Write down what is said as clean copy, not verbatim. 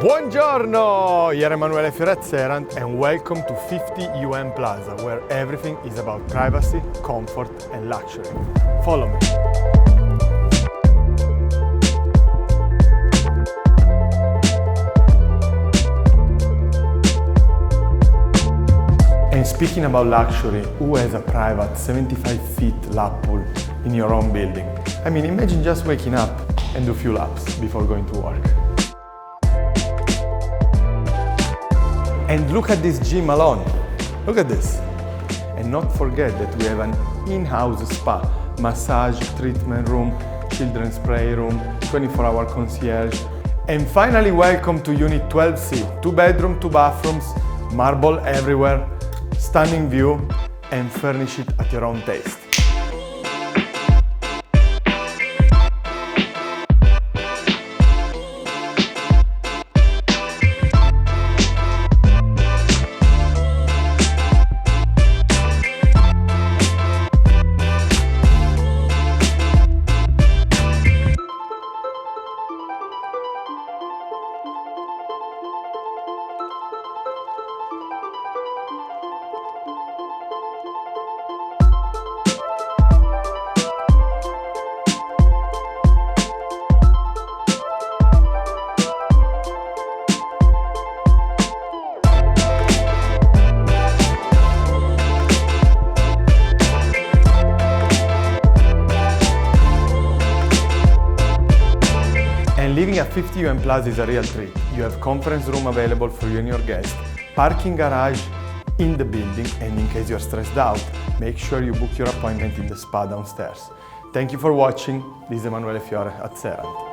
Buongiorno! Here Emanuele Fiore at Serant and welcome to 50 UM Plaza, where everything is about privacy, comfort and luxury. Follow me. And speaking about luxury, who has a private 75 feet lap pool in your own building? I mean, imagine just waking up and do a few laps before going to work. And look at this gym alone. Look at this. And not forget that we have an in-house spa, massage, treatment room, children's play room, 24-hour concierge. And finally, welcome to Unit 12C. 2 bedroom, 2 bathrooms, marble everywhere, stunning view, and furnish it at your own taste. And living at 50 UM Plaza is a real treat. You have conference room available for you and your guests, parking garage in the building, and in case you're stressed out, make sure you book your appointment in the spa downstairs. Thank you for watching. This is Emanuele Fiore at Serant.